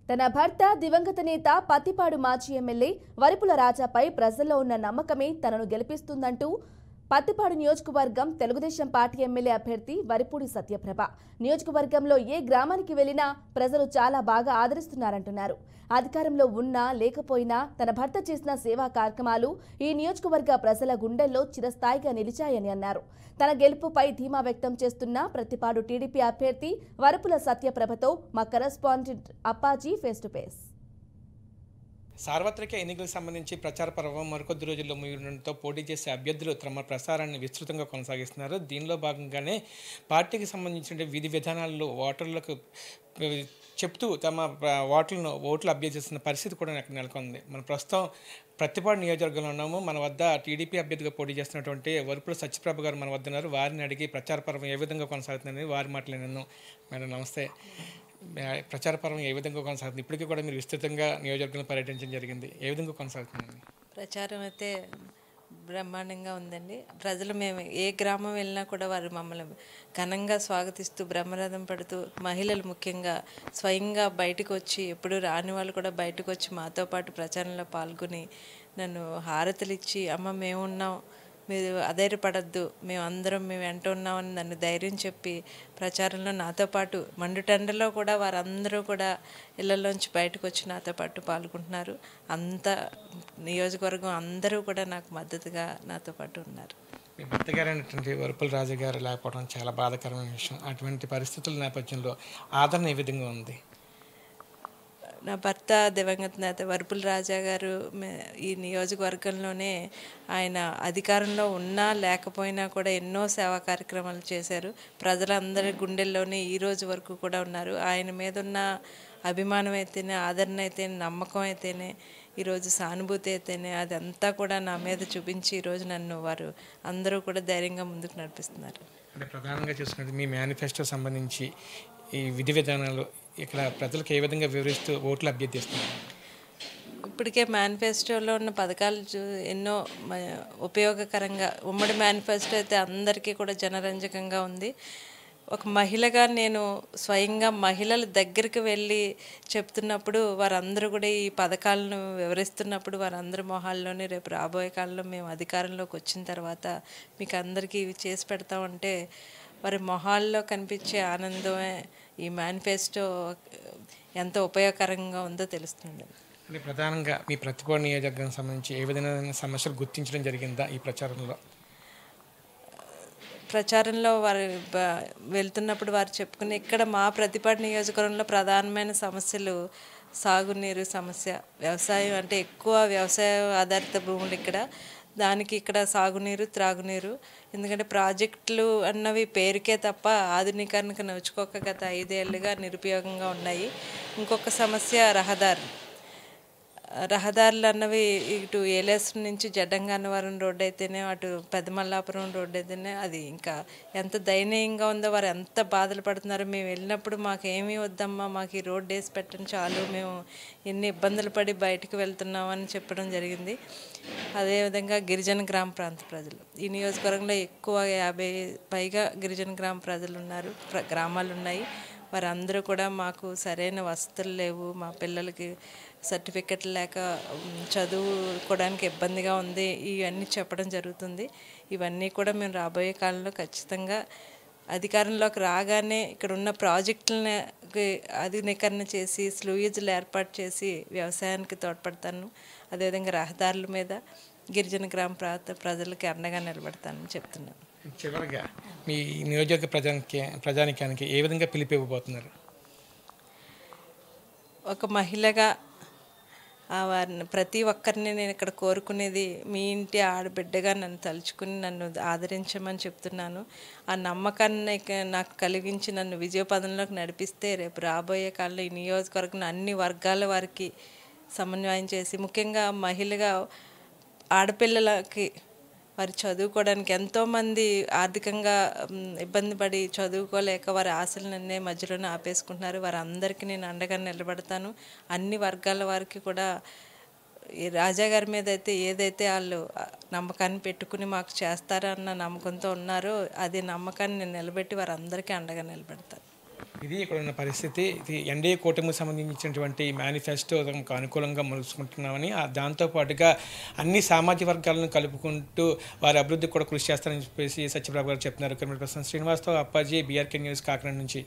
తన భర్త దివంగత నేత పత్తిపాడు మాజీ ఎమ్మెల్యే వరిపుల రాజాపై ప్రజల్లో ఉన్న నమ్మకమే తనను గెలిపిస్తుందంటూ పత్తిపాడు నియోజకవర్గం తెలుగుదేశం పార్టీ ఎమ్మెల్యే అభ్యర్థి వరిపూడి సత్యప్రభ నియోజకవర్గంలో ఏ గ్రామానికి వెళ్లినా ప్రజలు చాలా బాగా ఆదరిస్తున్నారంటున్నారు. అధికారంలో ఉన్నా లేకపోయినా తన భర్త చేసిన సేవా కార్యక్రమాలు ఈ నియోజకవర్గ ప్రజల గుండెల్లో చిరస్థాయిగా నిలిచాయని అన్నారు. తన గెలుపుపై ధీమా వ్యక్తం చేస్తున్న ప్రతిపాడు టీడీపీ అభ్యర్థి వరపుల సత్యప్రభతో మా correspondent Appaji face to face. సార్వత్రిక ఎన్నికలకు సంబంధించి ప్రచార పర్వం మరికొద్ది రోజుల్లో ముగియడంతో పోటీ చేసే అభ్యర్థులు తమ ప్రసారాన్ని విస్తృతంగా కొనసాగిస్తున్నారు. దీనిలో భాగంగానే పార్టీకి సంబంధించిన విధి విధానాల్లో ఓటర్లకు చెప్తూ తమ ఓట్లు అభ్యర్థిస్తున్న పరిస్థితి కూడా నెలకొంది. మన ప్రస్తుతం ప్రతిపాడు నియోజకవర్గంలో ఉన్నాము. మన వద్ద టీడీపీ అభ్యర్థిగా పోటీ చేస్తున్నటువంటి వరుపుల సత్యప్రభ గారు మన వద్ద ఉన్నారు. వారిని అడిగి ప్రచార పర్వం ఏ విధంగా కొనసాగుతుందని వారి మాటలేనన్ను. మేడం నమస్తే. ప్రచార పర్వం ఏ విధంగా కొనసాగుతుంది? ఇప్పటికీ కూడా మీరు విస్తృతంగా నియోజకవర్గంలో పర్యటించడం జరిగింది. ఏ విధంగా కొనసాగుతుందండి? ప్రచారం అయితే బ్రహ్మాండంగా ఉందండి. ప్రజలు మేము ఏ గ్రామం వెళ్ళినా కూడా వారు మమ్మల్ని ఘనంగా స్వాగతిస్తూ బ్రహ్మరథం పడుతూ మహిళలు ముఖ్యంగా స్వయంగా బయటకు వచ్చి ఎప్పుడు రాని వాళ్ళు కూడా బయటకు వచ్చి మాతో పాటు ప్రచారంలో పాల్గొని నన్ను హారతులు ఇచ్చి అమ్మ మేమున్నాం, మీరు అధైర్యపడద్దు, మేము వెంట ఉన్నామని నన్ను ధైర్యం చెప్పి ప్రచారంలో నాతో పాటు మండుటెండలో కూడా వారందరూ కూడా ఇళ్లలోంచి బయటకు వచ్చి నాతో పాటు పాల్గొంటున్నారు. అంత నియోజకవర్గం అందరూ కూడా నాకు మద్దతుగా నాతో పాటు ఉన్నారు. మీ భర్త గారైనటువంటి వరుపుల రాజు గారు లేకపోవడం చాలా బాధాకరమైన విషయం. అటువంటి పరిస్థితుల నేపథ్యంలో ఆదరణ ఏ విధంగా ఉంది? నా భర్త దివంగత నేత వరుపుల రాజా గారు ఈ నియోజకవర్గంలోనే ఆయన అధికారంలో ఉన్నా లేకపోయినా కూడా ఎన్నో సేవా కార్యక్రమాలు చేశారు. ప్రజలందరి గుండెల్లోనే ఈ రోజు వరకు కూడా ఉన్నారు. ఆయన మీద ఉన్న అభిమానం అయితేనే, ఆదరణ అయితేనే, నమ్మకం అయితేనే, ఈరోజు సానుభూతి అయితేనే అదంతా కూడా నా మీద చూపించి ఈరోజు నన్ను వారు అందరూ కూడా ధైర్యంగా ముందుకు నడిపిస్తున్నారు. అంటే ప్రధానంగా చూసుకుంటే మీ మేనిఫెస్టో సంబంధించి ఈ విధి విధానాలు ఇక్కడ ప్రజలకు ఏ విధంగా వివరిస్తూ ఓట్లు అభ్యర్థిస్తున్నారు? ఇప్పటికే మేనిఫెస్టోలో ఉన్న పథకాలు ఎన్నో ఉపయోగకరంగా, ఉమ్మడి మేనిఫెస్టో అయితే అందరికీ కూడా జనరంజకంగా ఉంది. ఒక మహిళగా నేను స్వయంగా మహిళల దగ్గరికి వెళ్ళి చెప్తున్నప్పుడు వారందరూ కూడా ఈ పథకాలను వివరిస్తున్నప్పుడు వారందరి మొహాల్లోనే రేపు రాబోయే కాలంలో మేము అధికారంలోకి వచ్చిన తర్వాత మీకు అందరికీ ఇవి చేసి పెడతామంటే వారి మొహాల్లో కనిపించే ఆనందమే ఈ మేనిఫెస్టో ఎంత ఉపయోగకరంగా ఉందో తెలుస్తుంది. అంటే ప్రధానంగా మీ ప్రతిపాడు నియోజకవర్గానికి సంబంధించి ఏ విధమైన సమస్యలు గుర్తించడం జరిగిందా ఈ ప్రచారంలో వారు వెళ్తున్నప్పుడు వారు చెప్పుకుని ఇక్కడ మా ప్రతిపాడు నియోజకవర్గంలో ప్రధానమైన సమస్యలు సాగునీరు సమస్య, వ్యవసాయం అంటే ఎక్కువ వ్యవసాయ ఆధారిత భూములు ఇక్కడ, దానికి ఇక్కడ సాగునీరు, త్రాగునీరు. ఎందుకంటే ప్రాజెక్టులు అన్నవి పేరుకే తప్ప ఆధునీకరణకు నోచుకోక గత 5 ఏళ్ళుగా నిరుపయోగంగా ఉన్నాయి. ఇంకొక సమస్య రహదారులు అన్నవి ఇటు ఏలేశ్వరం నుంచి జడ్డంగన్నవరం రోడ్డు అయితేనే, అటు పెద్దమల్లాపురం రోడ్డు అయితేనే అది ఇంకా ఎంత దయనీయంగా ఉందో, వారు ఎంత బాధలు పడుతున్నారో. మేము వెళ్ళినప్పుడు మాకేమీ వద్దమ్మా, మాకు ఈ రోడ్డు వేసి పెట్టండి చాలు, మేము ఎన్ని ఇబ్బందులు పడి బయటకు వెళ్తున్నామని చెప్పడం జరిగింది. అదేవిధంగా గిరిజన గ్రామ ప్రాంత ప్రజలు ఈ నియోజకవర్గంలో ఎక్కువ 50 పైగా గిరిజన గ్రామ ప్రజలు ఉన్నారు, గ్రామాలు ఉన్నాయి. వారందరూ కూడా మాకు సరైన వసతులు లేవు, మా పిల్లలకి సర్టిఫికెట్లు లేక చదువుకోవడానికి ఇబ్బందిగా ఉంది, ఇవన్నీ చెప్పడం జరుగుతుంది. ఇవన్నీ కూడా మేము రాబోయే కాలంలో ఖచ్చితంగా అధికారంలోకి రాగానే ఇక్కడ ఉన్న ప్రాజెక్టులని ఆధునీకరణ చేసి స్లూయిజ్లు ఏర్పాటు చేసి వ్యవసాయానికి తోడ్పడతాను. అదేవిధంగా రహదారుల మీద గిరిజన గ్రామ ప్రాంత ప్రజలకి అండగా నిలబడతానని చెప్తున్నాను. చివరిగా మీ నియోజక ప్రజానికానికి ఏ విధంగా పిలిపివ్వబోతున్నారు? ఒక మహిళగా వారిని ప్రతి ఒక్కరిని నేను ఇక్కడ కోరుకునేది, మీ ఇంటి ఆడబిడ్డగా నన్ను తలుచుకుని నన్ను ఆదరించమని చెప్తున్నాను. ఆ నమ్మకాన్ని నాకు కలిగించి నన్ను విజయపదంలోకి నడిపిస్తే రేపు రాబోయే కాలంలో ఈ నియోజకవర్గం అన్ని వర్గాల వారికి సమన్వయం చేసి, ముఖ్యంగా మహిళగా ఆడపిల్లలకి వారు చదువుకోవడానికి ఎంతోమంది ఆర్థికంగా ఇబ్బంది పడి చదువుకోలేక వారి ఆశలన్నీ మధ్యలోనే ఆపేసుకుంటున్నారు. వారందరికీ నేను అండగా నిలబడతాను. అన్ని వర్గాల వారికి కూడా ఈ రాజా గారి మీద అయితే ఏదైతే వాళ్ళు నమ్మకాన్ని పెట్టుకుని మాకు చేస్తారన్న నమ్మకంతో ఉన్నారో అదే నమ్మకాన్ని నేను నిలబెట్టి వారందరికీ అండగా నిలబెడతాను. ఇది ఇక్కడ ఉన్న పరిస్థితి. ఇది ఎన్డీఏ కూటమికి సంబంధించినటువంటి మేనిఫెస్టో తమకు అనుకూలంగా మలుచుకుంటున్నామని, దాంతోపాటుగా అన్ని సామాజిక వర్గాలను కలుపుకుంటూ వారి అభివృద్ధికి కూడా కృషి చేస్తారని చెప్పేసి సత్యప్రభ గారు చెప్తున్నారు. కెమెరా పర్సన్ శ్రీనివాస్తో అప్పాజీ, బీఆర్కే న్యూస్, కాకినాడ నుంచి.